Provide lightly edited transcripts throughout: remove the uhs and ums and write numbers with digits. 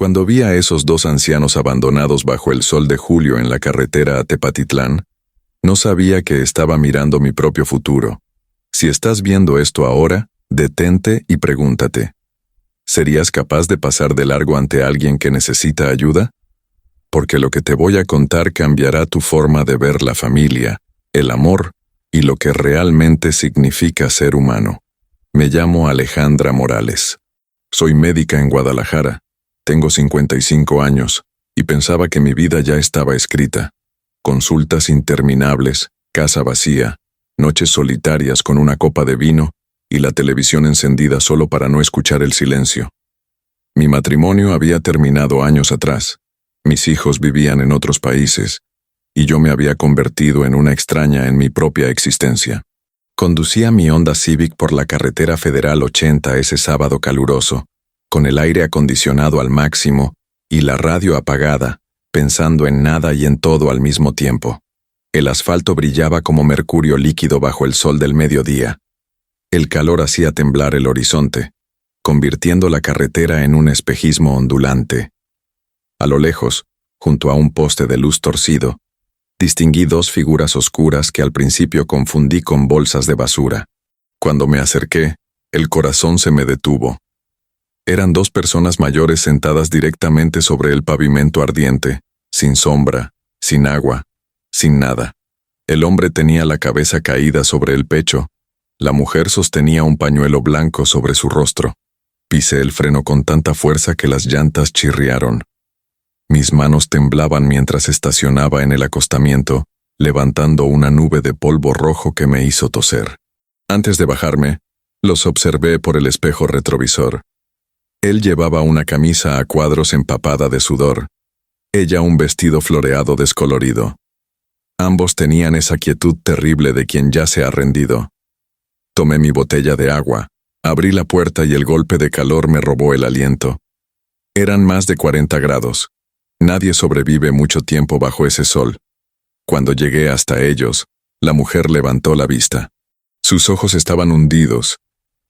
Cuando vi a esos dos ancianos abandonados bajo el sol de julio en la carretera a Tepatitlán, no sabía que estaba mirando mi propio futuro. Si estás viendo esto ahora, detente y pregúntate, ¿serías capaz de pasar de largo ante alguien que necesita ayuda? Porque lo que te voy a contar cambiará tu forma de ver la familia, el amor y lo que realmente significa ser humano. Me llamo Alejandra Morales. Soy médica en Guadalajara. Tengo 55 años y pensaba que mi vida ya estaba escrita. Consultas interminables, casa vacía, noches solitarias con una copa de vino y la televisión encendida solo para no escuchar el silencio. Mi matrimonio había terminado años atrás. Mis hijos vivían en otros países y yo me había convertido en una extraña en mi propia existencia. Conducía mi Honda Civic por la carretera Federal 80 ese sábado caluroso, con el aire acondicionado al máximo y la radio apagada, pensando en nada y en todo al mismo tiempo. El asfalto brillaba como mercurio líquido bajo el sol del mediodía. El calor hacía temblar el horizonte, convirtiendo la carretera en un espejismo ondulante. A lo lejos, junto a un poste de luz torcido, distinguí dos figuras oscuras que al principio confundí con bolsas de basura. Cuando me acerqué, el corazón se me detuvo. Eran dos personas mayores sentadas directamente sobre el pavimento ardiente, sin sombra, sin agua, sin nada. El hombre tenía la cabeza caída sobre el pecho, la mujer sostenía un pañuelo blanco sobre su rostro. Pisé el freno con tanta fuerza que las llantas chirriaron. Mis manos temblaban mientras estacionaba en el acostamiento, levantando una nube de polvo rojo que me hizo toser. Antes de bajarme, los observé por el espejo retrovisor. Él llevaba una camisa a cuadros empapada de sudor, ella un vestido floreado descolorido. Ambos tenían esa quietud terrible de quien ya se ha rendido. Tomé mi botella de agua, abrí la puerta y el golpe de calor me robó el aliento. Eran más de 40 grados. Nadie sobrevive mucho tiempo bajo ese sol. Cuando llegué hasta ellos, la mujer levantó la vista. Sus ojos estaban hundidos,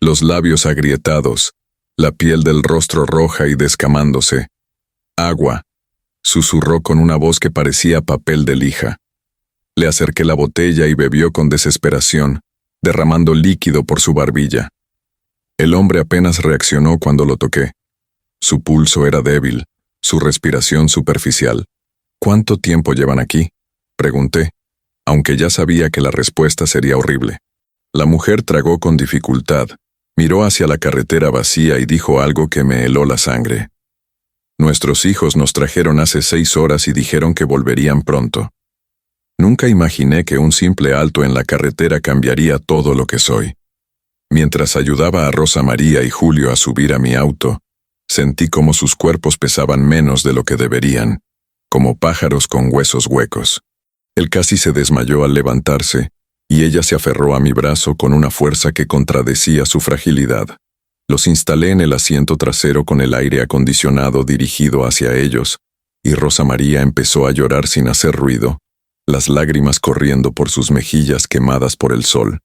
los labios agrietados, la piel del rostro roja y descamándose. «Agua», susurró con una voz que parecía papel de lija. Le acerqué la botella y bebió con desesperación, derramando líquido por su barbilla. El hombre apenas reaccionó cuando lo toqué. Su pulso era débil, su respiración superficial. «¿Cuánto tiempo llevan aquí?», pregunté, aunque ya sabía que la respuesta sería horrible. La mujer tragó con dificultad, miró hacia la carretera vacía y dijo algo que me heló la sangre. «Nuestros hijos nos trajeron hace 6 horas y dijeron que volverían pronto». Nunca imaginé que un simple alto en la carretera cambiaría todo lo que soy. Mientras ayudaba a Rosa María y Julio a subir a mi auto, sentí como sus cuerpos pesaban menos de lo que deberían, como pájaros con huesos huecos. Él casi se desmayó al levantarse, y ella se aferró a mi brazo con una fuerza que contradecía su fragilidad. Los instalé en el asiento trasero con el aire acondicionado dirigido hacia ellos, y Rosa María empezó a llorar sin hacer ruido, las lágrimas corriendo por sus mejillas quemadas por el sol.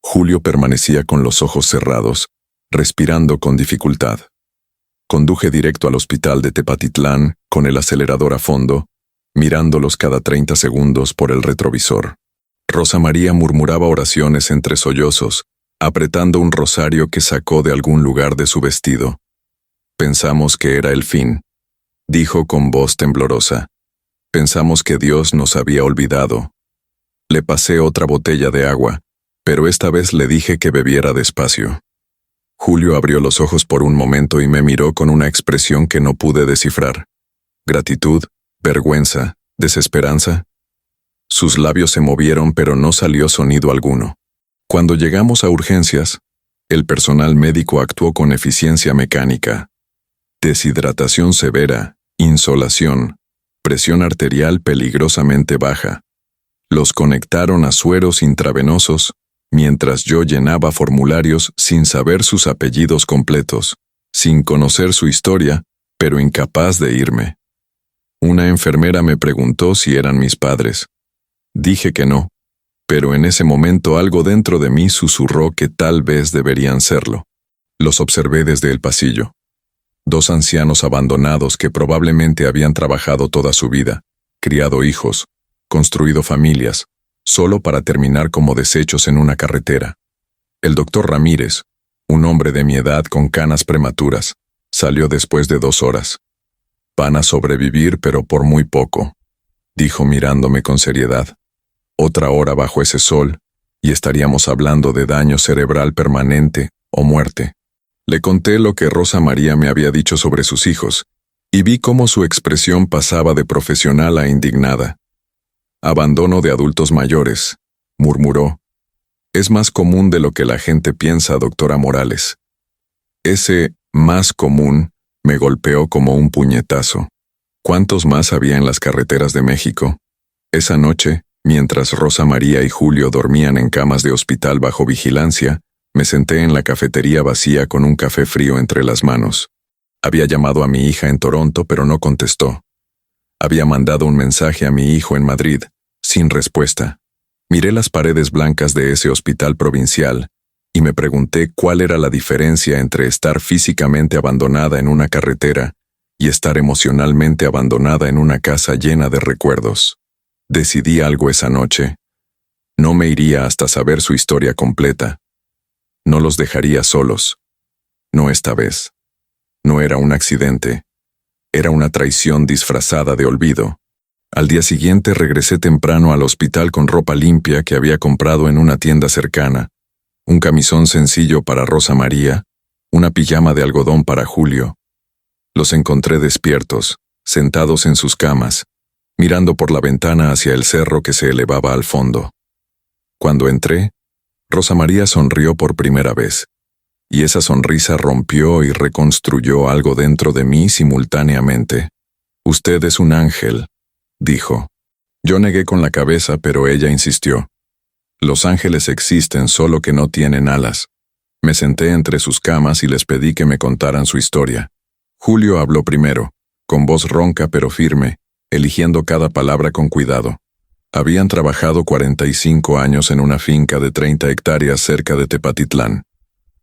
Julio permanecía con los ojos cerrados, respirando con dificultad. Conduje directo al hospital de Tepatitlán con el acelerador a fondo, mirándolos cada 30 segundos por el retrovisor. Rosa María murmuraba oraciones entre sollozos, apretando un rosario que sacó de algún lugar de su vestido. «Pensamos que era el fin», dijo con voz temblorosa. «Pensamos que Dios nos había olvidado». Le pasé otra botella de agua, pero esta vez le dije que bebiera despacio. Julio abrió los ojos por un momento y me miró con una expresión que no pude descifrar. Gratitud, vergüenza, desesperanza. Sus labios se movieron pero no salió sonido alguno. Cuando llegamos a urgencias, el personal médico actuó con eficiencia mecánica. Deshidratación severa, insolación, presión arterial peligrosamente baja. Los conectaron a sueros intravenosos, mientras yo llenaba formularios sin saber sus apellidos completos, sin conocer su historia, pero incapaz de irme. Una enfermera me preguntó si eran mis padres. Dije que no, pero en ese momento algo dentro de mí susurró que tal vez deberían serlo. Los observé desde el pasillo. 2 ancianos abandonados que probablemente habían trabajado toda su vida, criado hijos, construido familias, solo para terminar como desechos en una carretera. El doctor Ramírez, un hombre de mi edad con canas prematuras, salió después de 2 horas. Van a sobrevivir, pero por muy poco, dijo mirándome con seriedad. Otra hora bajo ese sol, y estaríamos hablando de daño cerebral permanente o muerte. Le conté lo que Rosa María me había dicho sobre sus hijos, y vi cómo su expresión pasaba de profesional a indignada. Abandono de adultos mayores, murmuró. Es más común de lo que la gente piensa, doctora Morales. Ese más común me golpeó como un puñetazo. ¿Cuántos más había en las carreteras de México? Esa noche, mientras Rosa María y Julio dormían en camas de hospital bajo vigilancia, me senté en la cafetería vacía con un café frío entre las manos. Había llamado a mi hija en Toronto, pero no contestó. Había mandado un mensaje a mi hijo en Madrid, sin respuesta. Miré las paredes blancas de ese hospital provincial y me pregunté cuál era la diferencia entre estar físicamente abandonada en una carretera y estar emocionalmente abandonada en una casa llena de recuerdos. Decidí algo esa noche. No me iría hasta saber su historia completa. No los dejaría solos. No esta vez. No era un accidente. Era una traición disfrazada de olvido. Al día siguiente regresé temprano al hospital con ropa limpia que había comprado en una tienda cercana, un camisón sencillo para Rosa María, una pijama de algodón para Julio. Los encontré despiertos, sentados en sus camas, mirando por la ventana hacia el cerro que se elevaba al fondo. Cuando entré, Rosa María sonrió por primera vez, y esa sonrisa rompió y reconstruyó algo dentro de mí simultáneamente. «Usted es un ángel», dijo. Yo negué con la cabeza, pero ella insistió. «Los ángeles existen, solo que no tienen alas». Me senté entre sus camas y les pedí que me contaran su historia. Julio habló primero, con voz ronca pero firme, eligiendo cada palabra con cuidado. Habían trabajado 45 años en una finca de 30 hectáreas cerca de Tepatitlán.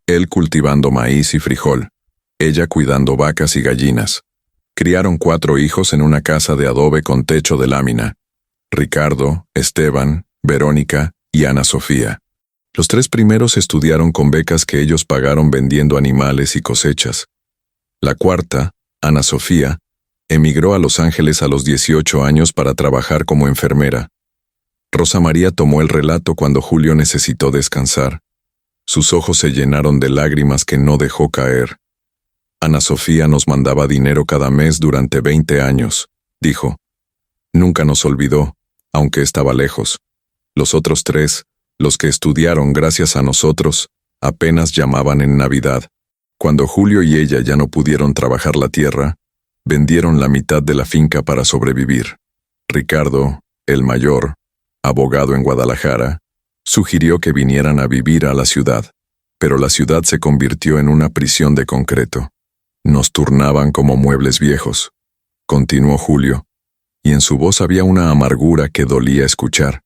Él cultivando maíz y frijol, ella cuidando vacas y gallinas. Criaron 4 hijos en una casa de adobe con techo de lámina. Ricardo, Esteban, Verónica y Ana Sofía. Los 3 primeros estudiaron con becas que ellos pagaron vendiendo animales y cosechas. La cuarta, Ana Sofía, emigró a Los Ángeles a los 18 años para trabajar como enfermera. Rosa María tomó el relato cuando Julio necesitó descansar. Sus ojos se llenaron de lágrimas que no dejó caer. Ana Sofía nos mandaba dinero cada mes durante 20 años, dijo. Nunca nos olvidó, aunque estaba lejos. Los otros 3, los que estudiaron gracias a nosotros, apenas llamaban en Navidad. Cuando Julio y ella ya no pudieron trabajar la tierra, vendieron la mitad de la finca para sobrevivir. Ricardo, el mayor, abogado en Guadalajara, sugirió que vinieran a vivir a la ciudad, pero la ciudad se convirtió en una prisión de concreto. Nos turnaban como muebles viejos, continuó Julio, y en su voz había una amargura que dolía escuchar.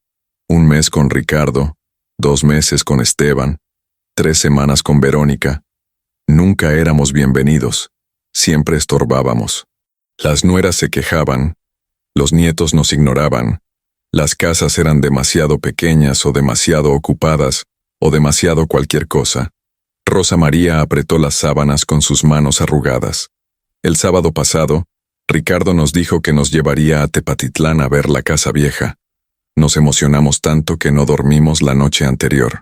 1 mes con Ricardo, 2 meses con Esteban, 3 semanas con Verónica. Nunca éramos bienvenidos, siempre estorbábamos. Las nueras se quejaban, los nietos nos ignoraban, las casas eran demasiado pequeñas o demasiado ocupadas, o demasiado cualquier cosa. Rosa María apretó las sábanas con sus manos arrugadas. El sábado pasado, Ricardo nos dijo que nos llevaría a Tepatitlán a ver la casa vieja. Nos emocionamos tanto que no dormimos la noche anterior.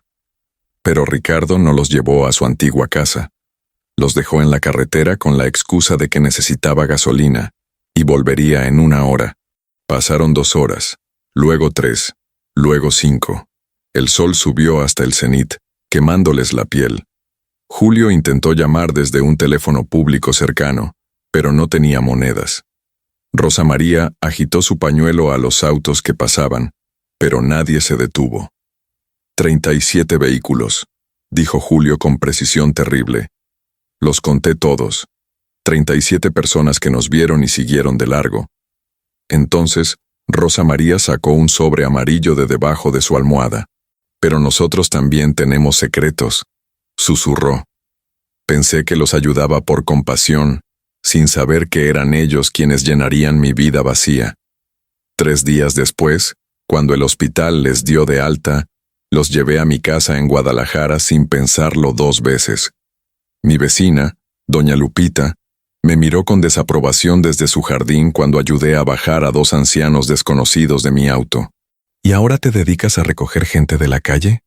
Pero Ricardo no los llevó a su antigua casa. Los dejó en la carretera con la excusa de que necesitaba gasolina, y volvería en 1 hora. Pasaron 2 horas, luego 3, luego 5. El sol subió hasta el cenit, quemándoles la piel. Julio intentó llamar desde un teléfono público cercano, pero no tenía monedas. Rosa María agitó su pañuelo a los autos que pasaban, pero nadie se detuvo. 37 vehículos, dijo Julio con precisión terrible. Los conté todos. 37 personas que nos vieron y siguieron de largo. Entonces, Rosa María sacó un sobre amarillo de debajo de su almohada. Pero nosotros también tenemos secretos, susurró. Pensé que los ayudaba por compasión, sin saber que eran ellos quienes llenarían mi vida vacía. 3 días después, cuando el hospital les dio de alta, los llevé a mi casa en Guadalajara sin pensarlo 2 veces. Mi vecina, doña Lupita, me miró con desaprobación desde su jardín cuando ayudé a bajar a 2 ancianos desconocidos de mi auto. ¿Y ahora te dedicas a recoger gente de la calle?,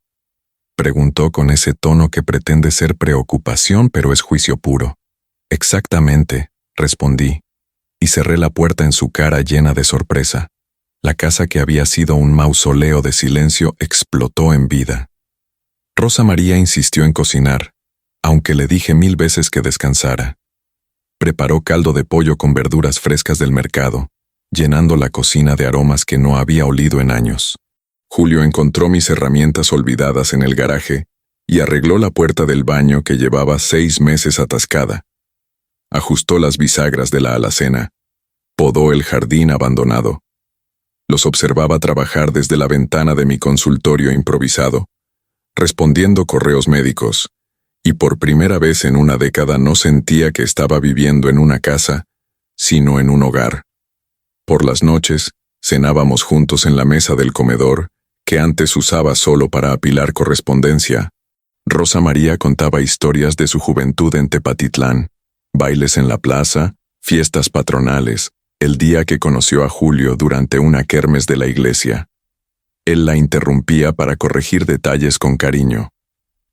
preguntó con ese tono que pretende ser preocupación pero es juicio puro. Exactamente, respondí, y cerré la puerta en su cara llena de sorpresa. La casa que había sido un mausoleo de silencio explotó en vida. Rosa María insistió en cocinar, aunque le dije 1000 veces que descansara. Preparó caldo de pollo con verduras frescas del mercado, llenando la cocina de aromas que no había olido en años. Julio encontró mis herramientas olvidadas en el garaje y arregló la puerta del baño que llevaba 6 meses atascada. Ajustó las bisagras de la alacena, podó el jardín abandonado. Los observaba trabajar desde la ventana de mi consultorio improvisado, respondiendo correos médicos, y por primera vez en una década no sentía que estaba viviendo en una casa, sino en un hogar. Por las noches, cenábamos juntos en la mesa del comedor, que antes usaba solo para apilar correspondencia. Rosa María contaba historias de su juventud en Tepatitlán, bailes en la plaza, fiestas patronales, el día que conoció a Julio durante una kermes de la iglesia. Él la interrumpía para corregir detalles con cariño.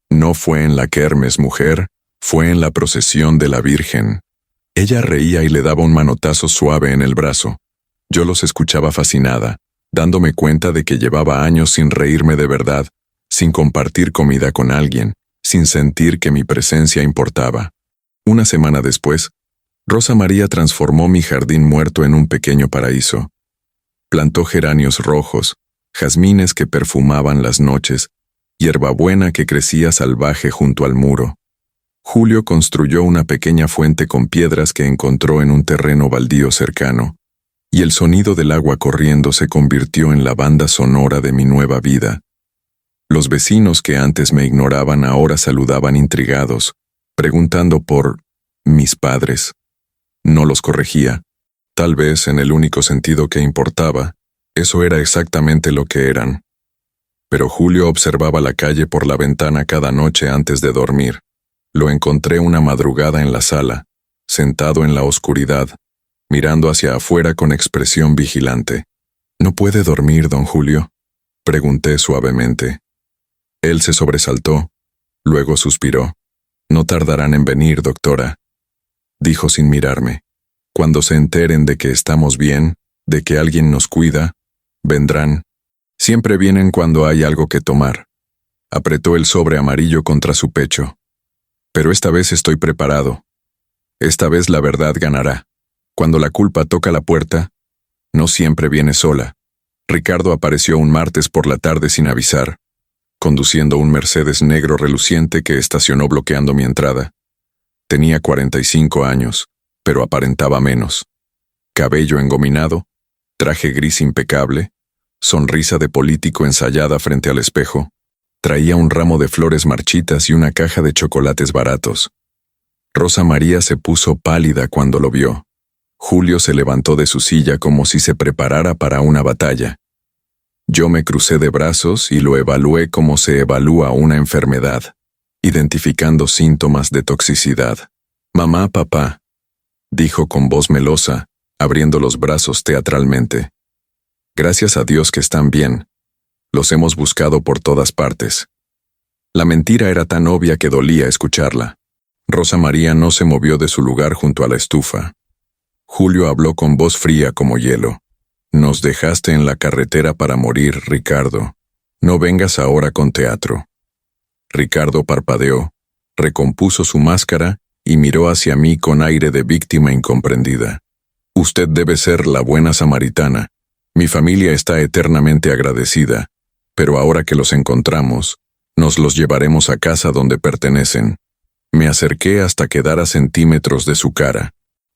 No fue en la kermes, mujer, fue en la procesión de la Virgen. Ella reía y le daba un manotazo suave en el brazo. Yo los escuchaba fascinada, dándome cuenta de que llevaba años sin reírme de verdad, sin compartir comida con alguien, sin sentir que mi presencia importaba. Una semana después, Rosa María transformó mi jardín muerto en un pequeño paraíso. Plantó geranios rojos, jazmines que perfumaban las noches, hierbabuena que crecía salvaje junto al muro. Julio construyó una pequeña fuente con piedras que encontró en un terreno baldío cercano, y el sonido del agua corriendo se convirtió en la banda sonora de mi nueva vida. Los vecinos que antes me ignoraban ahora saludaban intrigados, preguntando por mis padres. No los corregía. Tal vez en el único sentido que importaba, eso era exactamente lo que eran. Pero Julio observaba la calle por la ventana cada noche antes de dormir. Lo encontré una madrugada en la sala, sentado en la oscuridad, mirando hacia afuera con expresión vigilante. ¿No puede dormir, don Julio?, pregunté suavemente. Él se sobresaltó, luego suspiró. No tardarán en venir, doctora, dijo sin mirarme. Cuando se enteren de que estamos bien, de que alguien nos cuida, vendrán. Siempre vienen cuando hay algo que tomar. Apretó el sobre amarillo contra su pecho. Pero esta vez estoy preparado. Esta vez la verdad ganará. Cuando la culpa toca la puerta, no siempre viene sola. Ricardo apareció un martes por la tarde sin avisar, conduciendo un Mercedes negro reluciente que estacionó bloqueando mi entrada. Tenía 45 años, pero aparentaba menos. Cabello engominado, traje gris impecable, sonrisa de político ensayada frente al espejo. Traía un ramo de flores marchitas y una caja de chocolates baratos. Rosa María se puso pálida cuando lo vio. Julio se levantó de su silla como si se preparara para una batalla. Yo me crucé de brazos y lo evalué como se evalúa una enfermedad, identificando síntomas de toxicidad. «Mamá, papá», dijo con voz melosa, abriendo los brazos teatralmente. «Gracias a Dios que están bien. Los hemos buscado por todas partes». La mentira era tan obvia que dolía escucharla. Rosa María no se movió de su lugar junto a la estufa. Julio habló con voz fría como hielo. «Nos dejaste en la carretera para morir, Ricardo. No vengas ahora con teatro». Ricardo parpadeó, recompuso su máscara y miró hacia mí con aire de víctima incomprendida. «Usted debe ser la buena samaritana. Mi familia está eternamente agradecida, pero ahora que los encontramos, nos los llevaremos a casa donde pertenecen». Me acerqué hasta quedar a centímetros de su cara.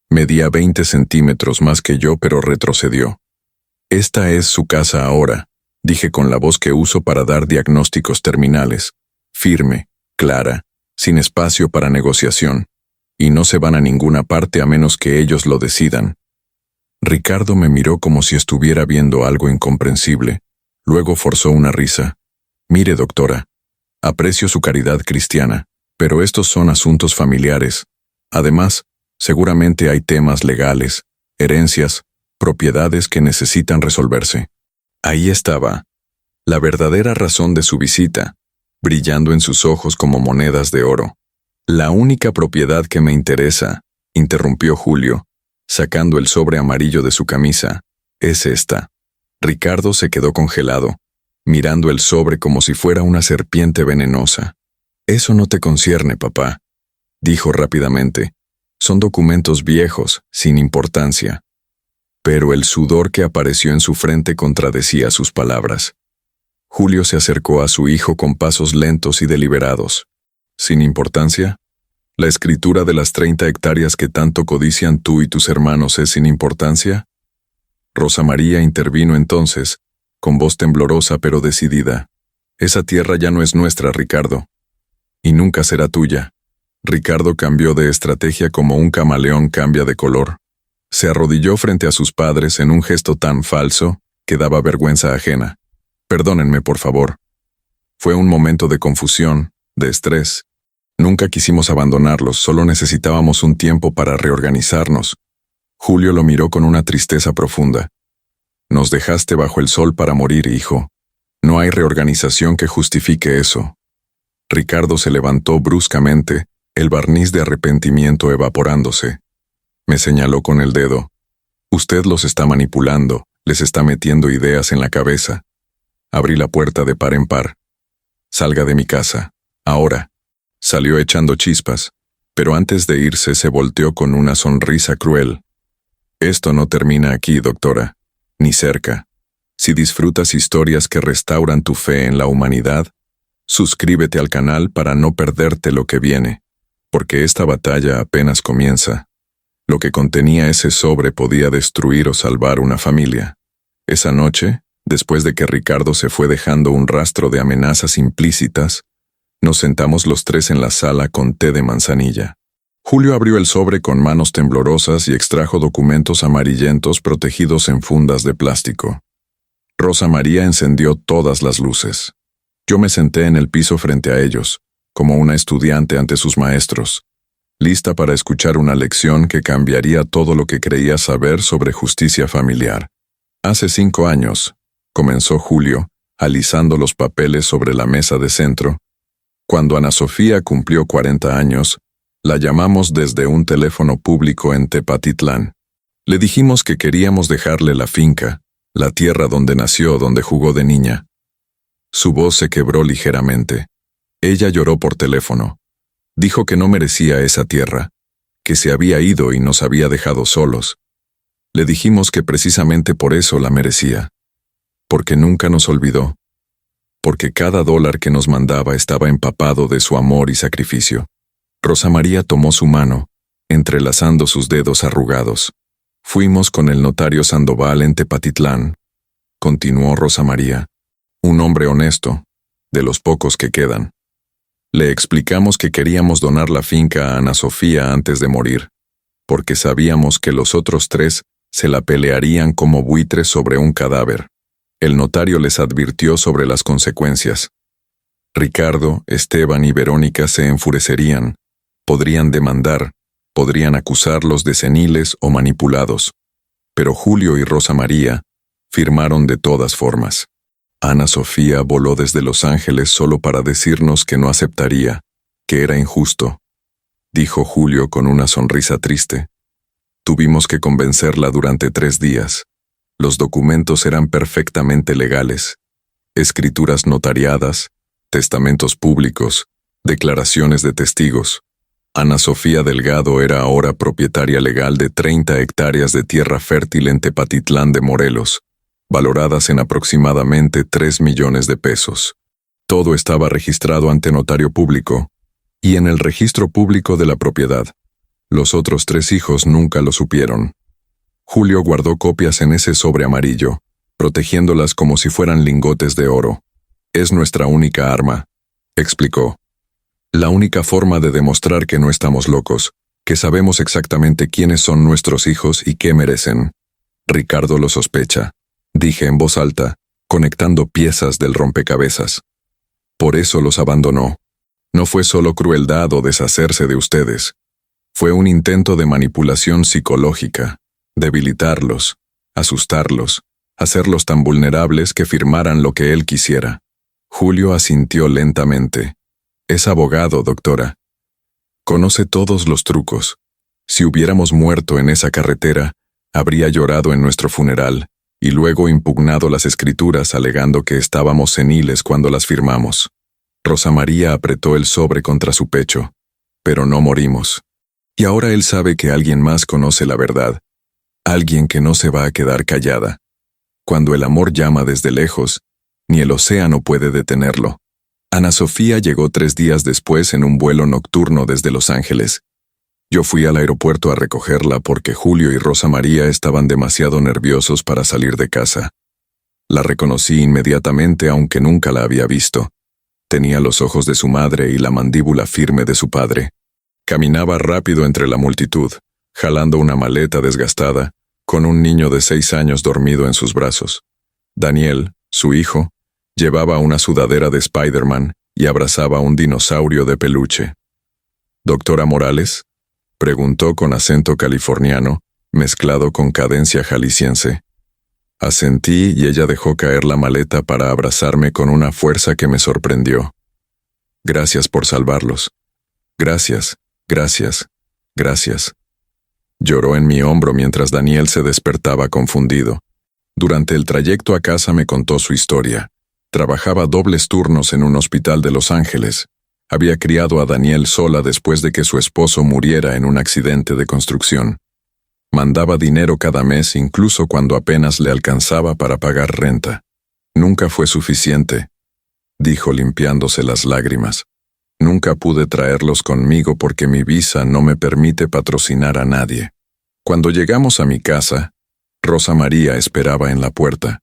Medía 20 centímetros más que yo, pero retrocedió. «Esta es su casa ahora», dije con la voz que uso para dar diagnósticos terminales, firme, clara, sin espacio para negociación. y no se van a ninguna parte a menos que ellos lo decidan. Ricardo me miró como si estuviera viendo algo incomprensible. Luego forzó una risa. Mire, doctora, aprecio su caridad cristiana, pero estos son asuntos familiares. Además, seguramente hay temas legales, herencias, propiedades que necesitan resolverse. Ahí estaba, la verdadera razón de su visita, brillando en sus ojos como monedas de oro. La única propiedad que me interesa, interrumpió Julio, sacando el sobre amarillo de su camisa, es esta. Ricardo se quedó congelado, mirando el sobre como si fuera una serpiente venenosa. Eso no te concierne, papá, dijo rápidamente. Son documentos viejos, sin importancia. Pero el sudor que apareció en su frente contradecía sus palabras. Julio se acercó a su hijo con pasos lentos y deliberados. ¿Sin importancia? ¿La escritura de las 30 hectáreas que tanto codician tú y tus hermanos es sin importancia? Rosa María intervino entonces, con voz temblorosa pero decidida. Esa tierra ya no es nuestra, Ricardo. Y nunca será tuya. Ricardo cambió de estrategia como un camaleón cambia de color. Se arrodilló frente a sus padres en un gesto tan falso que daba vergüenza ajena. Perdónenme, por favor. Fue un momento de confusión, de estrés. Nunca quisimos abandonarlos, solo necesitábamos un tiempo para reorganizarnos. Julio lo miró con una tristeza profunda. Nos dejaste bajo el sol para morir, hijo. No hay reorganización que justifique eso. Ricardo se levantó bruscamente, el barniz de arrepentimiento evaporándose. Me señaló con el dedo. Usted los está manipulando, les está metiendo ideas en la cabeza. Abrí la puerta de par en par. Salga de mi casa, ahora. Salió echando chispas, pero antes de irse se volteó con una sonrisa cruel. Esto no termina aquí, doctora, ni cerca. Si disfrutas historias que restauran tu fe en la humanidad, suscríbete al canal para no perderte lo que viene, porque esta batalla apenas comienza. Lo que contenía ese sobre podía destruir o salvar una familia. Esa noche, después de que Ricardo se fue dejando un rastro de amenazas implícitas, nos sentamos los tres en la sala con té de manzanilla. Julio abrió el sobre con manos temblorosas y extrajo documentos amarillentos protegidos en fundas de plástico. Rosa María encendió todas las luces. Yo me senté en el piso frente a ellos, como una estudiante ante sus maestros, lista para escuchar una lección que cambiaría todo lo que creía saber sobre justicia familiar. Hace 5 años, comenzó Julio, alisando los papeles sobre la mesa de centro. Cuando Ana Sofía cumplió 40 años, la llamamos desde un teléfono público en Tepatitlán. Le dijimos que queríamos dejarle la finca, la tierra donde nació, donde jugó de niña. Su voz se quebró ligeramente. Ella lloró por teléfono. Dijo que no merecía esa tierra, que se había ido y nos había dejado solos. Le dijimos que precisamente por eso la merecía, porque nunca nos olvidó, porque cada dólar que nos mandaba estaba empapado de su amor y sacrificio. Rosa María tomó su mano, entrelazando sus dedos arrugados. Fuimos con el notario Sandoval en Tepatitlán, continuó Rosa María, un hombre honesto, de los pocos que quedan. Le explicamos que queríamos donar la finca a Ana Sofía antes de morir, porque sabíamos que los otros 3 se la pelearían como buitres sobre un cadáver. El notario les advirtió sobre las consecuencias. Ricardo, Esteban y Verónica se enfurecerían, podrían demandar, podrían acusarlos de seniles o manipulados. Pero Julio y Rosa María firmaron de todas formas. Ana Sofía voló desde Los Ángeles solo para decirnos que no aceptaría, que era injusto, dijo Julio con una sonrisa triste. Tuvimos que convencerla durante 3 días. Los documentos eran perfectamente legales. Escrituras notariadas, testamentos públicos, declaraciones de testigos. Ana Sofía Delgado era ahora propietaria legal de 30 hectáreas de tierra fértil en Tepatitlán de Morelos, valoradas en aproximadamente 3 millones de pesos. Todo estaba registrado ante notario público y en el registro público de la propiedad. Los otros 3 hijos nunca lo supieron. Julio guardó copias en ese sobre amarillo, protegiéndolas como si fueran lingotes de oro. Es nuestra única arma, explicó. La única forma de demostrar que no estamos locos, que sabemos exactamente quiénes son nuestros hijos y qué merecen. Ricardo lo sospecha, dije en voz alta, conectando piezas del rompecabezas. Por eso los abandonó. No fue solo crueldad o deshacerse de ustedes. Fue un intento de manipulación psicológica, debilitarlos, asustarlos, hacerlos tan vulnerables que firmaran lo que él quisiera. Julio asintió lentamente. Es abogado, doctora. Conoce todos los trucos. Si hubiéramos muerto en esa carretera, habría llorado en nuestro funeral y luego impugnado las escrituras alegando que estábamos seniles cuando las firmamos. Rosa María apretó el sobre contra su pecho. Pero no morimos. Y ahora él sabe que alguien más conoce la verdad. Alguien que no se va a quedar callada. Cuando el amor llama desde lejos, ni el océano puede detenerlo. Ana Sofía llegó 3 días después en un vuelo nocturno desde Los Ángeles. Yo fui al aeropuerto a recogerla porque Julio y Rosa María estaban demasiado nerviosos para salir de casa. La reconocí inmediatamente aunque nunca la había visto. Tenía los ojos de su madre y la mandíbula firme de su padre. Caminaba rápido entre la multitud, jalando una maleta desgastada, con un niño de 6 años dormido en sus brazos. Daniel, su hijo, llevaba una sudadera de Spider-Man y abrazaba un dinosaurio de peluche. «¿Doctora Morales?», preguntó con acento californiano, mezclado con cadencia jalisciense. Asentí y ella dejó caer la maleta para abrazarme con una fuerza que me sorprendió. «Gracias por salvarlos. Gracias, gracias, gracias». Lloró en mi hombro mientras Daniel se despertaba confundido. Durante el trayecto a casa me contó su historia. Trabajaba dobles turnos en un hospital de Los Ángeles. Había criado a Daniel sola después de que su esposo muriera en un accidente de construcción. Mandaba dinero cada mes incluso cuando apenas le alcanzaba para pagar renta. Nunca fue suficiente, dijo limpiándose las lágrimas. Nunca pude traerlos conmigo porque mi visa no me permite patrocinar a nadie. Cuando llegamos a mi casa, Rosa María esperaba en la puerta.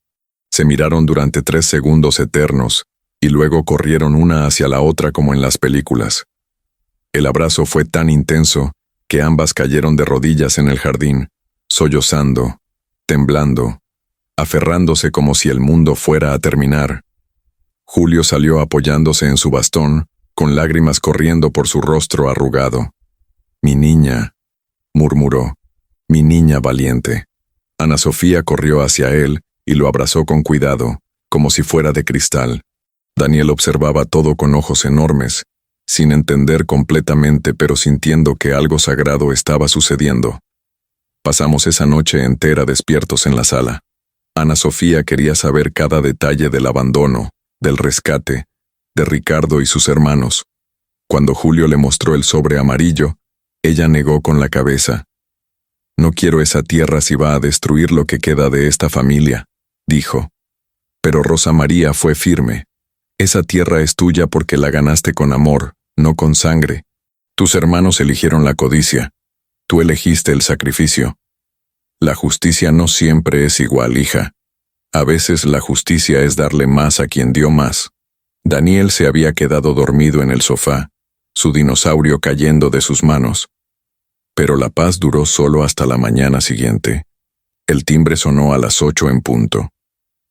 Se miraron durante 3 segundos eternos y luego corrieron una hacia la otra como en las películas. El abrazo fue tan intenso que ambas cayeron de rodillas en el jardín, sollozando, temblando, aferrándose como si el mundo fuera a terminar. Julio salió apoyándose en su bastón, con lágrimas corriendo por su rostro arrugado. «Mi niña», murmuró, «mi niña valiente». Ana Sofía corrió hacia él y lo abrazó con cuidado, como si fuera de cristal. Daniel observaba todo con ojos enormes, sin entender completamente pero sintiendo que algo sagrado estaba sucediendo. Pasamos esa noche entera despiertos en la sala. Ana Sofía quería saber cada detalle del abandono, del rescate, de Ricardo y sus hermanos. Cuando Julio le mostró el sobre amarillo, ella negó con la cabeza. «No quiero esa tierra si va a destruir lo que queda de esta familia», dijo. Pero Rosa María fue firme. «Esa tierra es tuya porque la ganaste con amor, no con sangre. Tus hermanos eligieron la codicia. Tú elegiste el sacrificio. La justicia no siempre es igual, hija. A veces la justicia es darle más a quien dio más». Daniel se había quedado dormido en el sofá, su dinosaurio cayendo de sus manos. Pero la paz duró solo hasta la mañana siguiente. El timbre sonó a las 8 en punto.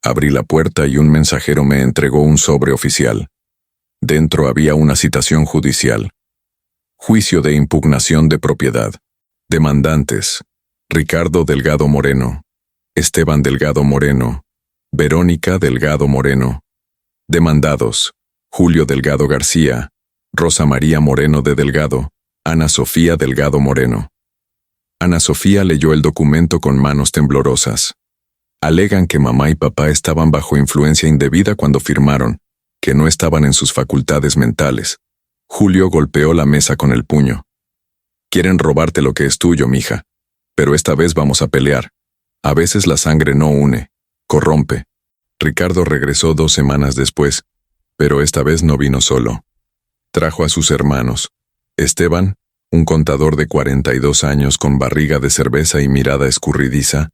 Abrí la puerta y un mensajero me entregó un sobre oficial. Dentro había una citación judicial. Juicio de impugnación de propiedad. Demandantes: Ricardo Delgado Moreno, Esteban Delgado Moreno, Verónica Delgado Moreno. Demandados: Julio Delgado García, Rosa María Moreno de Delgado, Ana Sofía Delgado Moreno. Ana Sofía leyó el documento con manos temblorosas. Alegan que mamá y papá estaban bajo influencia indebida cuando firmaron, que no estaban en sus facultades mentales. Julio golpeó la mesa con el puño. Quieren robarte lo que es tuyo, mija. Pero esta vez vamos a pelear. A veces la sangre no une, corrompe. Ricardo regresó 2 semanas después, pero esta vez no vino solo. Trajo a sus hermanos. Esteban, un contador de 42 años con barriga de cerveza y mirada escurridiza,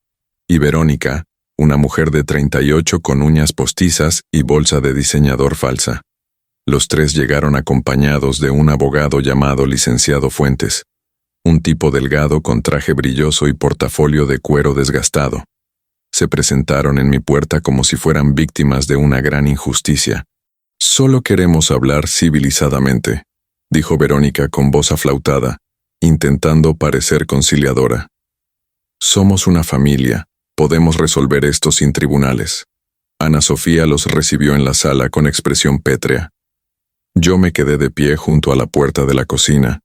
y Verónica, una mujer de 38 con uñas postizas y bolsa de diseñador falsa. Los 3 llegaron acompañados de un abogado llamado licenciado Fuentes. un tipo delgado con traje brilloso y portafolio de cuero desgastado. Se presentaron en mi puerta como si fueran víctimas de una gran injusticia. «Solo queremos hablar civilizadamente», dijo Verónica con voz aflautada, intentando parecer conciliadora. «Somos una familia, podemos resolver esto sin tribunales». Ana Sofía los recibió en la sala con expresión pétrea. Yo me quedé de pie junto a la puerta de la cocina,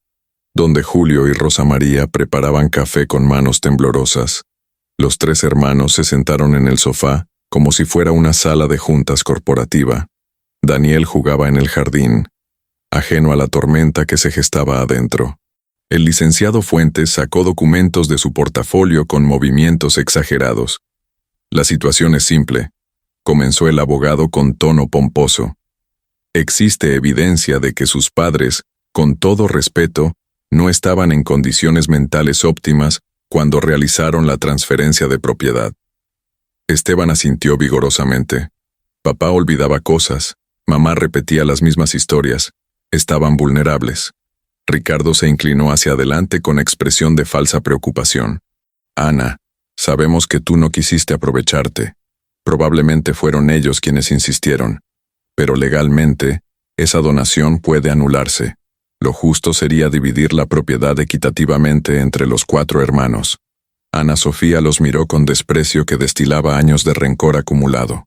donde Julio y Rosa María preparaban café con manos temblorosas. Los tres hermanos se sentaron en el sofá, como si fuera una sala de juntas corporativa. Daniel jugaba en el jardín, ajeno a la tormenta que se gestaba adentro. El licenciado Fuentes sacó documentos de su portafolio con movimientos exagerados. «La situación es simple», comenzó el abogado con tono pomposo. «Existe evidencia de que sus padres, con todo respeto, no estaban en condiciones mentales óptimas cuando realizaron la transferencia de propiedad». Esteban asintió vigorosamente. Papá olvidaba cosas, mamá repetía las mismas historias, estaban vulnerables. Ricardo se inclinó hacia adelante con expresión de falsa preocupación. «Ana, sabemos que tú no quisiste aprovecharte. Probablemente fueron ellos quienes insistieron. Pero legalmente, esa donación puede anularse. Lo justo sería dividir la propiedad equitativamente entre los 4 hermanos». Ana Sofía los miró con desprecio que destilaba años de rencor acumulado.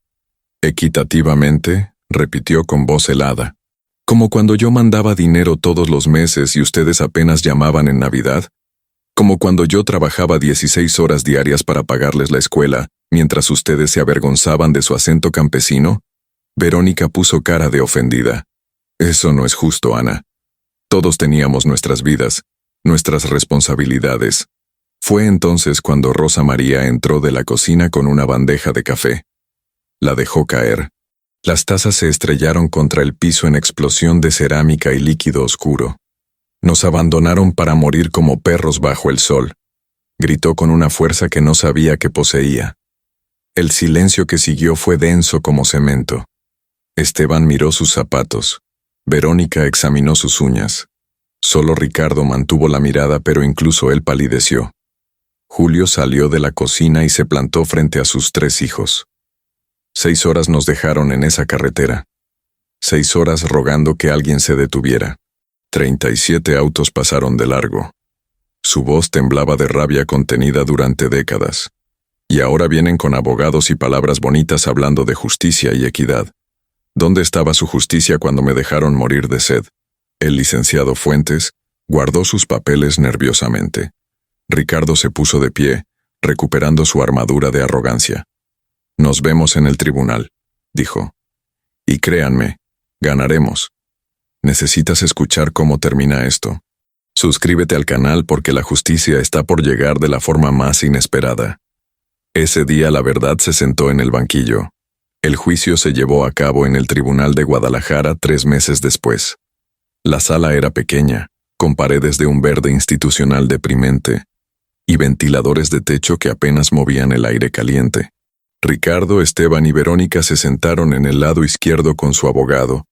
«Equitativamente», repitió con voz helada. «¿Como cuando yo mandaba dinero todos los meses y ustedes apenas llamaban en Navidad? ¿Como cuando yo trabajaba 16 horas diarias para pagarles la escuela, mientras ustedes se avergonzaban de su acento campesino?» Verónica puso cara de ofendida. «Eso no es justo, Ana. Todos teníamos nuestras vidas, nuestras responsabilidades». Fue entonces cuando Rosa María entró de la cocina con una bandeja de café. La dejó caer. Las tazas se estrellaron contra el piso en explosión de cerámica y líquido oscuro. «Nos abandonaron para morir como perros bajo el sol», gritó con una fuerza que no sabía que poseía. El silencio que siguió fue denso como cemento. Esteban miró sus zapatos. Verónica examinó sus uñas. Solo Ricardo mantuvo la mirada, pero incluso él palideció. Julio salió de la cocina y se plantó frente a sus 3 hijos. 6 horas nos dejaron en esa carretera. 6 horas rogando que alguien se detuviera. 37 autos pasaron de largo. Su voz temblaba de rabia contenida durante décadas. Y ahora vienen con abogados y palabras bonitas hablando de justicia y equidad. ¿Dónde estaba su justicia cuando me dejaron morir de sed? El licenciado Fuentes guardó sus papeles nerviosamente. Ricardo se puso de pie, recuperando su armadura de arrogancia. «Nos vemos en el tribunal», dijo. «Y créanme, ganaremos. Necesitas escuchar cómo termina esto. Suscríbete al canal porque la justicia está por llegar de la forma más inesperada». Ese día la verdad se sentó en el banquillo. El juicio se llevó a cabo en el Tribunal de Guadalajara 3 meses después. La sala era pequeña, con paredes de un verde institucional deprimente, y ventiladores de techo que apenas movían el aire caliente. Ricardo, Esteban y Verónica se sentaron en el lado izquierdo con su abogado,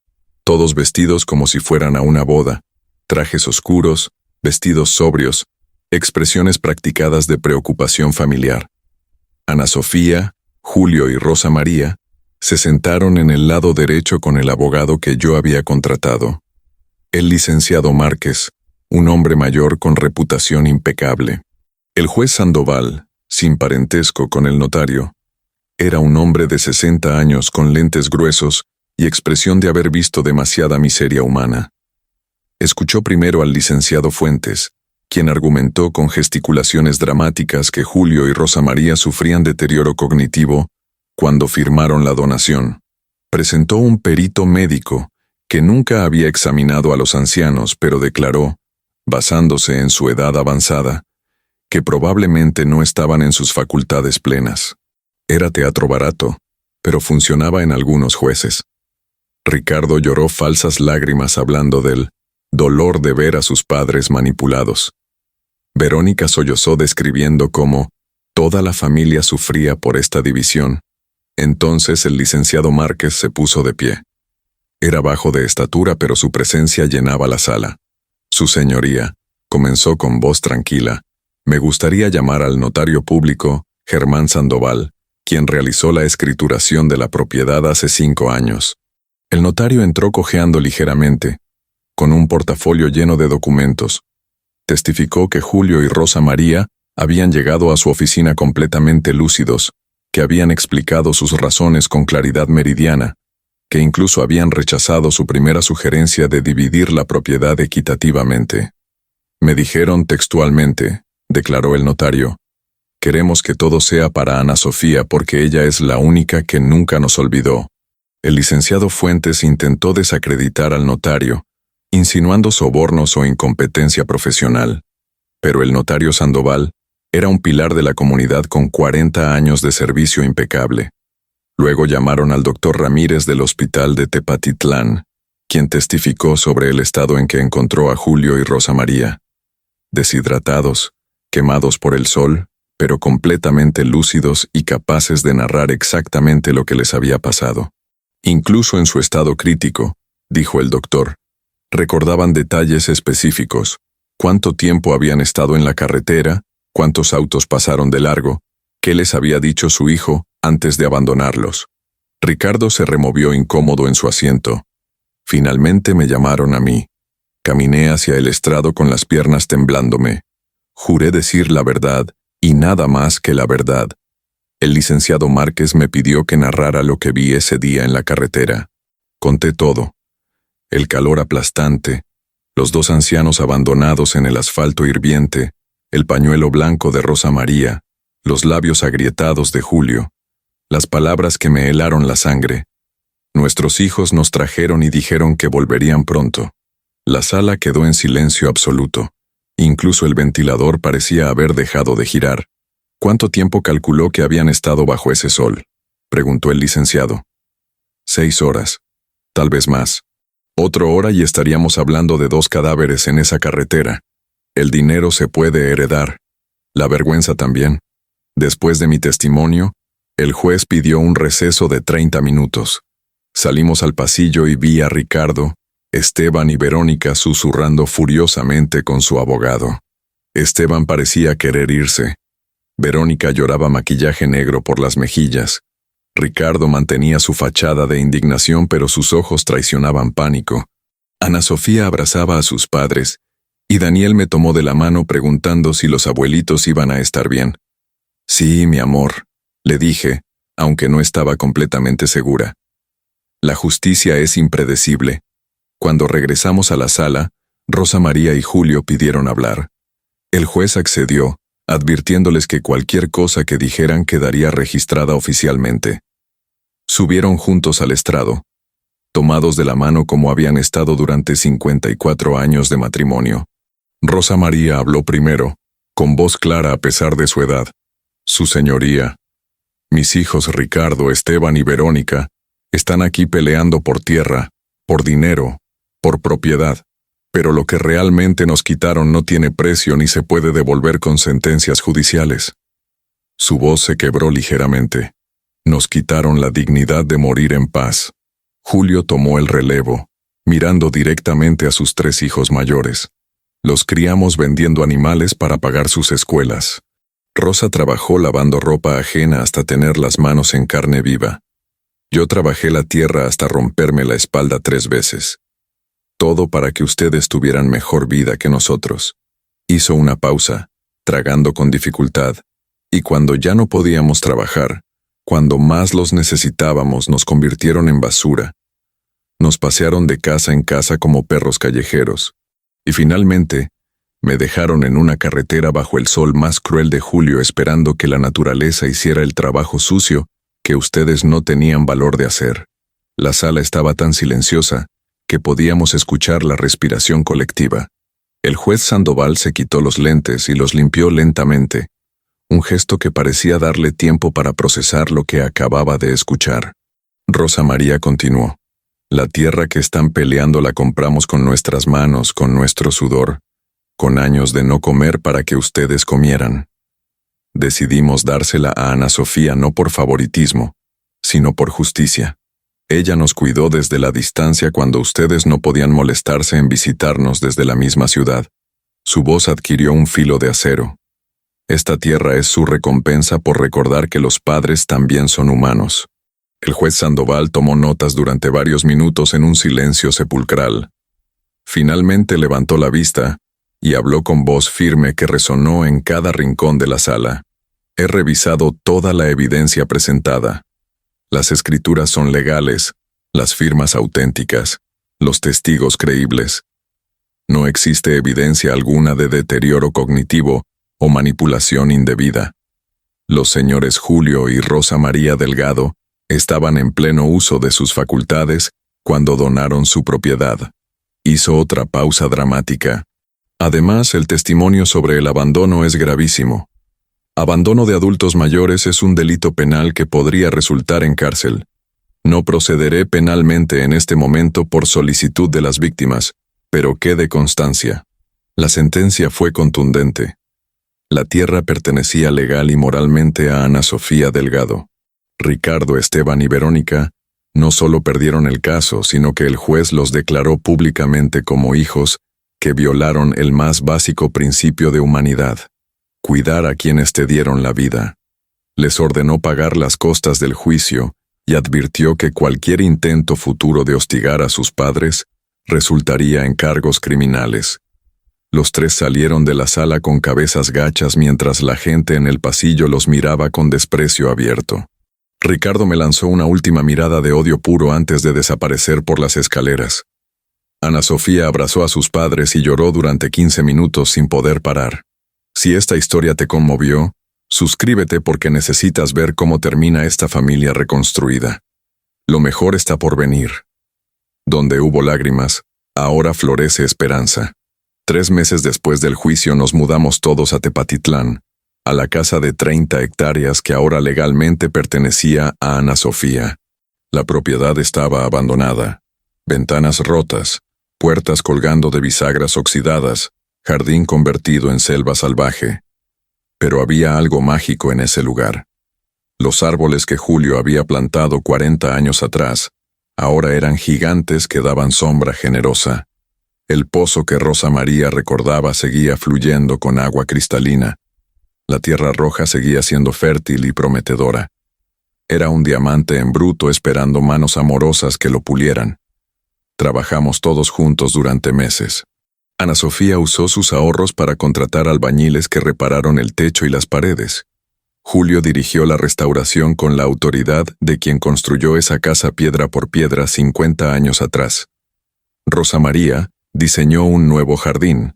todos vestidos como si fueran a una boda, trajes oscuros, vestidos sobrios, expresiones practicadas de preocupación familiar. Ana Sofía, Julio y Rosa María se sentaron en el lado derecho con el abogado que yo había contratado, el licenciado Márquez, un hombre mayor con reputación impecable. El juez Sandoval, sin parentesco con el notario, era un hombre de 60 años con lentes gruesos y expresión de haber visto demasiada miseria humana. Escuchó primero al licenciado Fuentes, quien argumentó con gesticulaciones dramáticas que Julio y Rosa María sufrían deterioro cognitivo cuando firmaron la donación. Presentó un perito médico que nunca había examinado a los ancianos, pero declaró, basándose en su edad avanzada, que probablemente no estaban en sus facultades plenas. Era teatro barato, pero funcionaba en algunos jueces. Ricardo lloró falsas lágrimas hablando del dolor de ver a sus padres manipulados. Verónica sollozó describiendo cómo toda la familia sufría por esta división. Entonces el licenciado Márquez se puso de pie. Era bajo de estatura, pero su presencia llenaba la sala. Su señoría, Comenzó con voz tranquila. Me gustaría llamar al notario público, Germán Sandoval, quien realizó la escrituración de la propiedad hace 5 años. El notario entró cojeando ligeramente, con un portafolio lleno de documentos. Testificó que Julio y Rosa María habían llegado a su oficina completamente lúcidos, que habían explicado sus razones con claridad meridiana, que incluso habían rechazado su primera sugerencia de dividir la propiedad equitativamente. Me dijeron textualmente, declaró el notario, queremos que todo sea para Ana Sofía porque ella es la única que nunca nos olvidó. El licenciado Fuentes intentó desacreditar al notario, insinuando sobornos o incompetencia profesional. Pero el notario Sandoval era un pilar de la comunidad con 40 años de servicio impecable. Luego llamaron al doctor Ramírez del hospital de Tepatitlán, quien testificó sobre el estado en que encontró a Julio y Rosa María. Deshidratados, quemados por el sol, pero completamente lúcidos y capaces de narrar exactamente lo que les había pasado. Incluso en su estado crítico, dijo el doctor, recordaban detalles específicos, cuánto tiempo habían estado en la carretera, cuántos autos pasaron de largo, qué les había dicho su hijo antes de abandonarlos. Ricardo se removió incómodo en su asiento. Finalmente me llamaron a mí. Caminé hacia el estrado con las piernas temblándome. Juré decir la verdad, y nada más que la verdad. El licenciado Márquez me pidió que narrara lo que vi ese día en la carretera. Conté todo. El calor aplastante, los 2 ancianos abandonados en el asfalto hirviente, el pañuelo blanco de Rosa María, los labios agrietados de Julio, las palabras que me helaron la sangre. Nuestros hijos nos trajeron y dijeron que volverían pronto. La sala quedó en silencio absoluto. Incluso el ventilador parecía haber dejado de girar. ¿Cuánto tiempo calculó que habían estado bajo ese sol?, preguntó el licenciado. 6 horas. Tal vez más. Otra hora y estaríamos hablando de 2 cadáveres en esa carretera. El dinero se puede heredar. La vergüenza también. Después de mi testimonio, el juez pidió un receso de 30 minutos. Salimos al pasillo y vi a Ricardo, Esteban y Verónica susurrando furiosamente con su abogado. Esteban parecía querer irse. Verónica lloraba maquillaje negro por las mejillas. Ricardo mantenía su fachada de indignación, pero sus ojos traicionaban pánico. Ana Sofía abrazaba a sus padres, y Daniel me tomó de la mano preguntando si los abuelitos iban a estar bien. Sí, mi amor, le dije, aunque no estaba completamente segura. La justicia es impredecible. Cuando regresamos a la sala, Rosa María y Julio pidieron hablar. El juez accedió, advirtiéndoles que cualquier cosa que dijeran quedaría registrada oficialmente. Subieron juntos al estrado, tomados de la mano como habían estado durante 54 años de matrimonio. Rosa María habló primero, con voz clara a pesar de su edad. Su señoría, mis hijos Ricardo, Esteban y Verónica están aquí peleando por tierra, por dinero, por propiedad, pero lo que realmente nos quitaron no tiene precio ni se puede devolver con sentencias judiciales. Su voz se quebró ligeramente. Nos quitaron la dignidad de morir en paz. Julio tomó el relevo, mirando directamente a sus 3 hijos mayores. Los criamos vendiendo animales para pagar sus escuelas. Rosa trabajó lavando ropa ajena hasta tener las manos en carne viva. Yo trabajé la tierra hasta romperme la espalda 3 veces. Todo para que ustedes tuvieran mejor vida que nosotros. Hizo una pausa, tragando con dificultad, y cuando ya no podíamos trabajar, cuando más los necesitábamos, nos convirtieron en basura. Nos pasearon de casa en casa como perros callejeros, y finalmente me dejaron en una carretera bajo el sol más cruel de julio esperando que la naturaleza hiciera el trabajo sucio que ustedes no tenían valor de hacer. La sala estaba tan silenciosa que podíamos escuchar la respiración colectiva. El juez Sandoval se quitó los lentes y los limpió lentamente, un gesto que parecía darle tiempo para procesar lo que acababa de escuchar. Rosa María continuó. La tierra que están peleando la compramos con nuestras manos, con nuestro sudor, con años de no comer para que ustedes comieran. Decidimos dársela a Ana Sofía no por favoritismo, sino por justicia. Ella nos cuidó desde la distancia cuando ustedes no podían molestarse en visitarnos desde la misma ciudad. Su voz adquirió un filo de acero. Esta tierra es su recompensa por recordar que los padres también son humanos. El juez Sandoval tomó notas durante varios minutos en un silencio sepulcral. Finalmente levantó la vista y habló con voz firme que resonó en cada rincón de la sala. He revisado toda la evidencia presentada. Las escrituras son legales, las firmas auténticas, los testigos creíbles. No existe evidencia alguna de deterioro cognitivo o manipulación indebida. Los señores Julio y Rosa María Delgado estaban en pleno uso de sus facultades cuando donaron su propiedad. Hizo otra pausa dramática. Además, el testimonio sobre el abandono es gravísimo. Abandono de adultos mayores es un delito penal que podría resultar en cárcel. No procederé penalmente en este momento por solicitud de las víctimas, pero quede constancia. La sentencia fue contundente. La tierra pertenecía legal y moralmente a Ana Sofía Delgado. Ricardo, Esteban y Verónica no solo perdieron el caso, sino que el juez los declaró públicamente como hijos que violaron el más básico principio de humanidad: cuidar a quienes te dieron la vida. Les ordenó pagar las costas del juicio y advirtió que cualquier intento futuro de hostigar a sus padres resultaría en cargos criminales. Los tres salieron de la sala con cabezas gachas mientras la gente en el pasillo los miraba con desprecio abierto. Ricardo me lanzó una última mirada de odio puro antes de desaparecer por las escaleras. Ana Sofía abrazó a sus padres y lloró durante 15 minutos sin poder parar. Si esta historia te conmovió, suscríbete porque necesitas ver cómo termina esta familia reconstruida. Lo mejor está por venir. Donde hubo lágrimas, ahora florece esperanza. 3 meses después del juicio nos mudamos todos a Tepatitlán, a la casa de 30 hectáreas que ahora legalmente pertenecía a Ana Sofía. La propiedad estaba abandonada. Ventanas rotas, puertas colgando de bisagras oxidadas, jardín convertido en selva salvaje. Pero había algo mágico en ese lugar. Los árboles que Julio había plantado 40 años atrás, ahora eran gigantes que daban sombra generosa. El pozo que Rosa María recordaba seguía fluyendo con agua cristalina. La tierra roja seguía siendo fértil y prometedora. Era un diamante en bruto esperando manos amorosas que lo pulieran. Trabajamos todos juntos durante meses. Ana Sofía usó sus ahorros para contratar albañiles que repararon el techo y las paredes. Julio dirigió la restauración con la autoridad de quien construyó esa casa piedra por piedra 50 años atrás. Rosa María diseñó un nuevo jardín.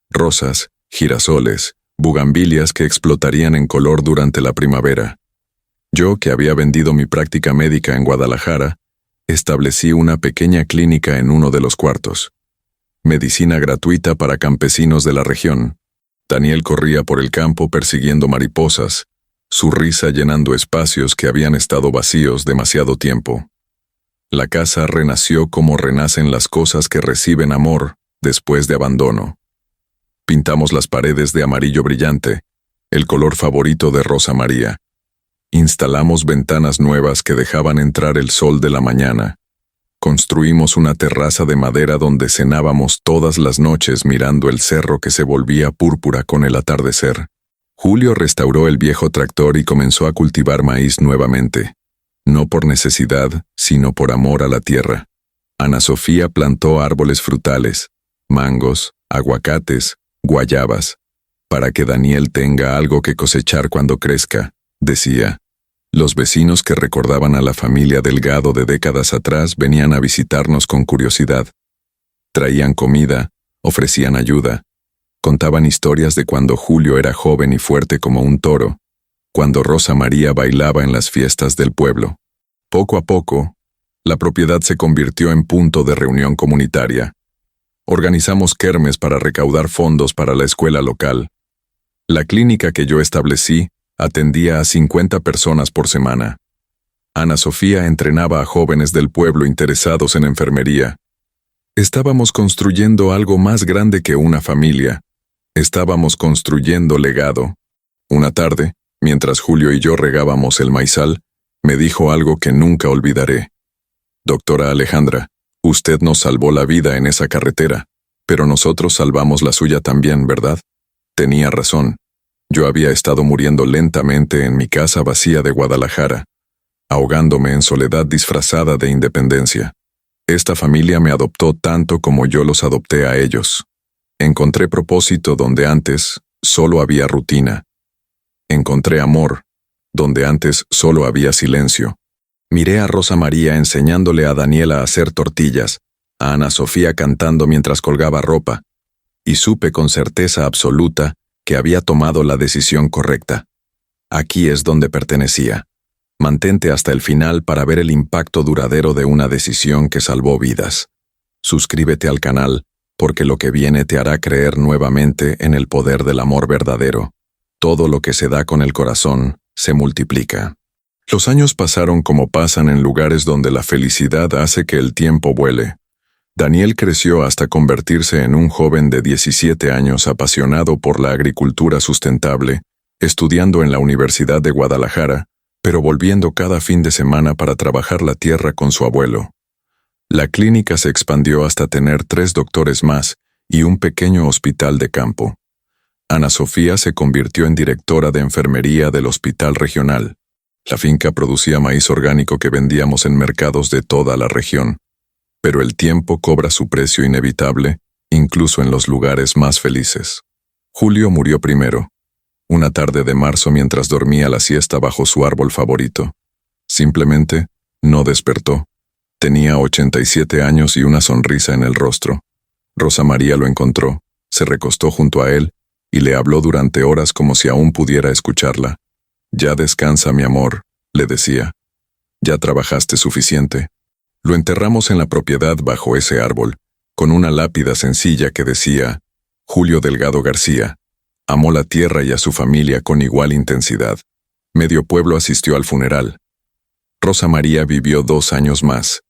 Rosas, girasoles, bugambilias que explotarían en color durante la primavera. Yo, que había vendido mi práctica médica en Guadalajara, establecí una pequeña clínica en uno de los cuartos. Medicina gratuita para campesinos de la región. Daniel corría por el campo persiguiendo mariposas, su risa llenando espacios que habían estado vacíos demasiado tiempo. La casa renació como renacen las cosas que reciben amor después de abandono. Pintamos las paredes de amarillo brillante, el color favorito de Rosa María. Instalamos ventanas nuevas que dejaban entrar el sol de la mañana. Construimos una terraza de madera donde cenábamos todas las noches mirando el cerro que se volvía púrpura con el atardecer. Julio restauró el viejo tractor y comenzó a cultivar maíz nuevamente. No por necesidad, sino por amor a la tierra. Ana Sofía plantó árboles frutales, mangos, aguacates, guayabas, para que Daniel tenga algo que cosechar cuando crezca, decía. Los vecinos que recordaban a la familia Delgado de décadas atrás venían a visitarnos con curiosidad. Traían comida, ofrecían ayuda, contaban historias de cuando Julio era joven y fuerte como un toro, cuando Rosa María bailaba en las fiestas del pueblo. Poco a poco, la propiedad se convirtió en punto de reunión comunitaria. Organizamos kermes para recaudar fondos para la escuela local. La clínica que yo establecí atendía a 50 personas por semana. Ana Sofía entrenaba a jóvenes del pueblo interesados en enfermería. Estábamos construyendo algo más grande que una familia. Estábamos construyendo legado. Una tarde, mientras Julio y yo regábamos el maizal, me dijo algo que nunca olvidaré. Doctora Alejandra, usted nos salvó la vida en esa carretera. Pero nosotros salvamos la suya también, ¿verdad? Tenía razón. Yo había estado muriendo lentamente en mi casa vacía de Guadalajara, ahogándome en soledad disfrazada de independencia. Esta familia me adoptó tanto como yo los adopté a ellos. Encontré propósito donde antes solo había rutina. Encontré amor donde antes solo había silencio. Miré a Rosa María enseñándole a Daniela a hacer tortillas, a Ana Sofía cantando mientras colgaba ropa, y supe con certeza absoluta que había tomado la decisión correcta. Aquí es donde pertenecía. Mantente hasta el final para ver el impacto duradero de una decisión que salvó vidas. Suscríbete al canal, porque lo que viene te hará creer nuevamente en el poder del amor verdadero. Todo lo que se da con el corazón se multiplica. Los años pasaron como pasan en lugares donde la felicidad hace que el tiempo vuele. Daniel creció hasta convertirse en un joven de 17 años apasionado por la agricultura sustentable, estudiando en la Universidad de Guadalajara, pero volviendo cada fin de semana para trabajar la tierra con su abuelo. La clínica se expandió hasta tener 3 doctores más y un pequeño hospital de campo. Ana Sofía se convirtió en directora de enfermería del hospital regional. La finca producía maíz orgánico que vendíamos en mercados de toda la región. Pero el tiempo cobra su precio inevitable, incluso en los lugares más felices. Julio murió primero, una tarde de marzo mientras dormía la siesta bajo su árbol favorito. Simplemente no despertó. Tenía 87 años y una sonrisa en el rostro. Rosa María lo encontró, se recostó junto a él y le habló durante horas como si aún pudiera escucharla. «Ya descansa, mi amor», le decía. «Ya trabajaste suficiente». Lo enterramos en la propiedad bajo ese árbol, con una lápida sencilla que decía, Julio Delgado García. Amó la tierra y a su familia con igual intensidad. Medio pueblo asistió al funeral. Rosa María vivió 2 años más,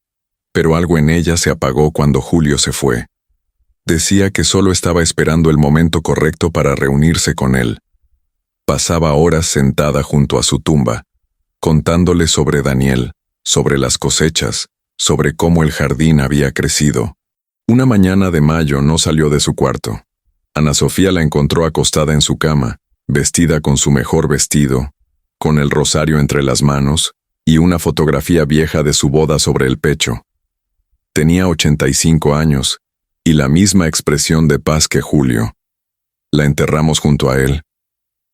pero algo en ella se apagó cuando Julio se fue. Decía que solo estaba esperando el momento correcto para reunirse con él. Pasaba horas sentada junto a su tumba, contándole sobre Daniel, sobre las cosechas, sobre cómo el jardín había crecido. Una mañana de mayo no salió de su cuarto. Ana Sofía la encontró acostada en su cama, vestida con su mejor vestido, con el rosario entre las manos y una fotografía vieja de su boda sobre el pecho. Tenía 85 años y la misma expresión de paz que Julio. La enterramos junto a él.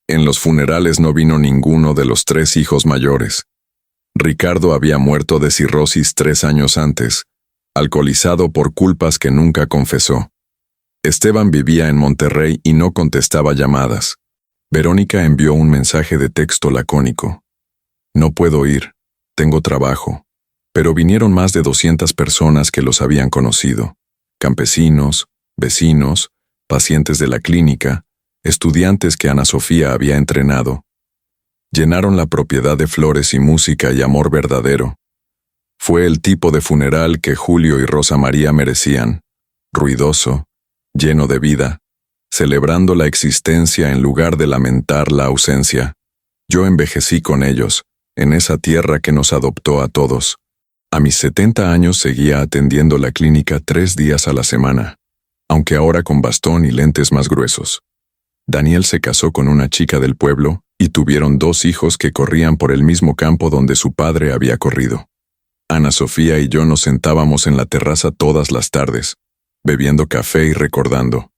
En los funerales no vino ninguno de los 3 hijos mayores. Ricardo había muerto de cirrosis 3 años antes, alcoholizado por culpas que nunca confesó. Esteban vivía en Monterrey y no contestaba llamadas. Verónica envió un mensaje de texto lacónico. «No puedo ir, tengo trabajo». Pero vinieron más de 200 personas que los habían conocido. Campesinos, vecinos, pacientes de la clínica, estudiantes que Ana Sofía había entrenado. Llenaron la propiedad de flores y música y amor verdadero. Fue el tipo de funeral que Julio y Rosa María merecían, ruidoso, lleno de vida, celebrando la existencia en lugar de lamentar la ausencia. Yo envejecí con ellos, en esa tierra que nos adoptó a todos. A mis 70 años seguía atendiendo la clínica 3 días a la semana, aunque ahora con bastón y lentes más gruesos. Daniel se casó con una chica del pueblo y tuvieron 2 hijos que corrían por el mismo campo donde su padre había corrido. Ana Sofía y yo nos sentábamos en la terraza todas las tardes, bebiendo café y recordando.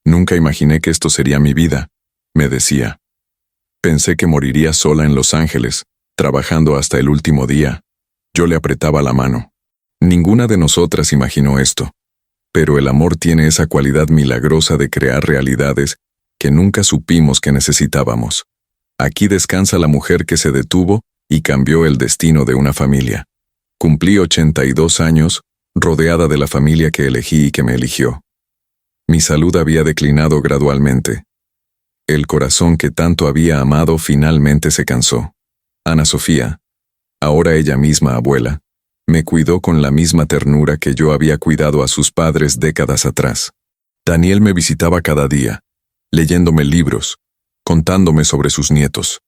«Nunca imaginé que esto sería mi vida», me decía. «Pensé que moriría sola en Los Ángeles, trabajando hasta el último día». Yo le apretaba la mano. Ninguna de nosotras imaginó esto. Pero el amor tiene esa cualidad milagrosa de crear realidades que nunca supimos que necesitábamos. Aquí descansa la mujer que se detuvo y cambió el destino de una familia. Cumplí 82 años, rodeada de la familia que elegí y que me eligió. Mi salud había declinado gradualmente. El corazón que tanto había amado finalmente se cansó. Ana Sofía, ahora ella misma abuela, me cuidó con la misma ternura que yo había cuidado a sus padres décadas atrás. Daniel me visitaba cada día, leyéndome libros, contándome sobre sus nietos.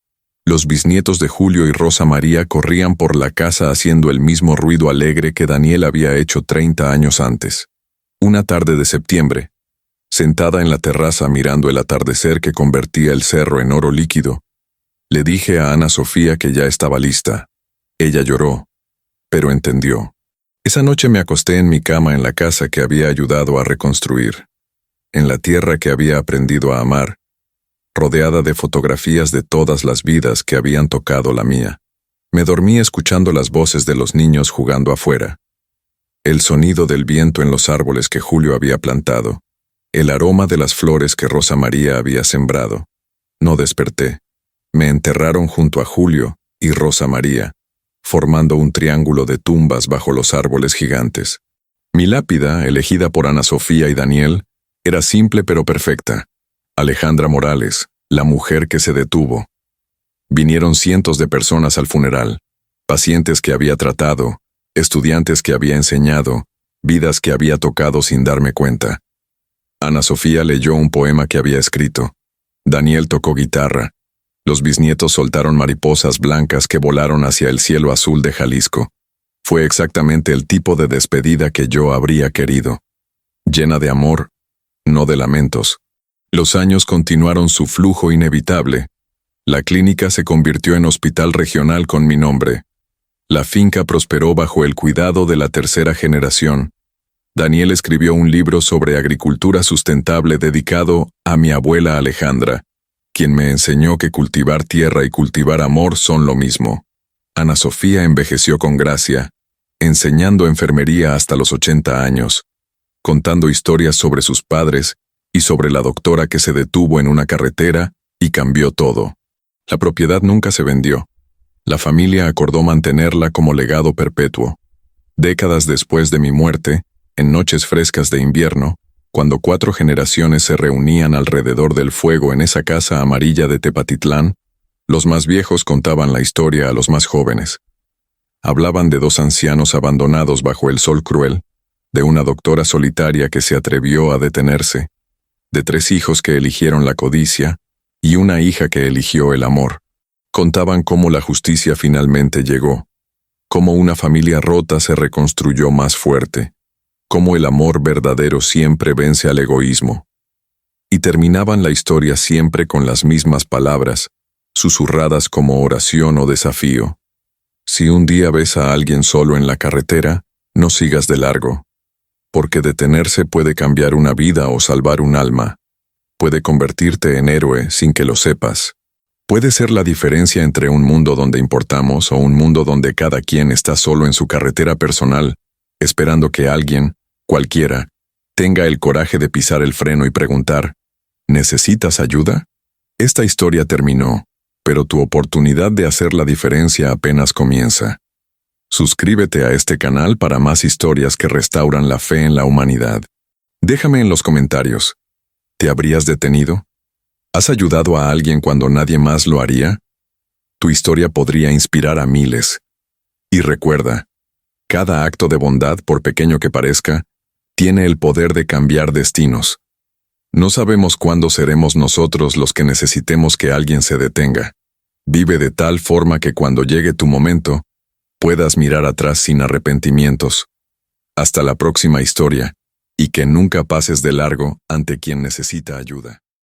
Los bisnietos de Julio y Rosa María corrían por la casa haciendo el mismo ruido alegre que Daniel había hecho 30 años antes. Una tarde de septiembre, sentada en la terraza mirando el atardecer que convertía el cerro en oro líquido, le dije a Ana Sofía que ya estaba lista. Ella lloró, pero entendió. Esa noche me acosté en mi cama en la casa que había ayudado a reconstruir, en la tierra que había aprendido a amar, rodeada de fotografías de todas las vidas que habían tocado la mía. Me dormí escuchando las voces de los niños jugando afuera, el sonido del viento en los árboles que Julio había plantado, el aroma de las flores que Rosa María había sembrado. No desperté. Me enterraron junto a Julio y Rosa María, formando un triángulo de tumbas bajo los árboles gigantes. Mi lápida, elegida por Ana Sofía y Daniel, era simple pero perfecta. Alejandra Morales, la mujer que se detuvo. Vinieron cientos de personas al funeral, pacientes que había tratado, estudiantes que había enseñado, vidas que había tocado sin darme cuenta. Ana Sofía leyó un poema que había escrito. Daniel tocó guitarra. Los bisnietos soltaron mariposas blancas que volaron hacia el cielo azul de Jalisco. Fue exactamente el tipo de despedida que yo habría querido. Llena de amor, no de lamentos. Los años continuaron su flujo inevitable. La clínica se convirtió en hospital regional con mi nombre. La finca prosperó bajo el cuidado de la tercera generación. Daniel escribió un libro sobre agricultura sustentable dedicado a mi abuela Alejandra, quien me enseñó que cultivar tierra y cultivar amor son lo mismo. Ana Sofía envejeció con gracia, enseñando enfermería hasta los 80 años, contando historias sobre sus padres y sobre la doctora que se detuvo en una carretera y cambió todo. La propiedad nunca se vendió. La familia acordó mantenerla como legado perpetuo. Décadas después de mi muerte, en noches frescas de invierno, cuando 4 generaciones se reunían alrededor del fuego en esa casa amarilla de Tepatitlán, los más viejos contaban la historia a los más jóvenes. Hablaban de 2 ancianos abandonados bajo el sol cruel, de una doctora solitaria que se atrevió a detenerse, de 3 hijos que eligieron la codicia y una hija que eligió el amor. Contaban cómo la justicia finalmente llegó, cómo una familia rota se reconstruyó más fuerte, cómo el amor verdadero siempre vence al egoísmo. Y terminaban la historia siempre con las mismas palabras, susurradas como oración o desafío. Si un día ves a alguien solo en la carretera, no sigas de largo, porque detenerse puede cambiar una vida o salvar un alma. Puede convertirte en héroe sin que lo sepas. Puede ser la diferencia entre un mundo donde importamos o un mundo donde cada quien está solo en su carretera personal, esperando que alguien, cualquiera, tenga el coraje de pisar el freno y preguntar, ¿necesitas ayuda? Esta historia terminó, pero tu oportunidad de hacer la diferencia apenas comienza. Suscríbete a este canal para más historias que restauran la fe en la humanidad. Déjame en los comentarios, ¿te habrías detenido? ¿Has ayudado a alguien cuando nadie más lo haría? Tu historia podría inspirar a miles. Y recuerda, cada acto de bondad, por pequeño que parezca, tiene el poder de cambiar destinos. No sabemos cuándo seremos nosotros los que necesitemos que alguien se detenga. Vive de tal forma que cuando llegue tu momento, puedas mirar atrás sin arrepentimientos. Hasta la próxima historia, y que nunca pases de largo ante quien necesita ayuda.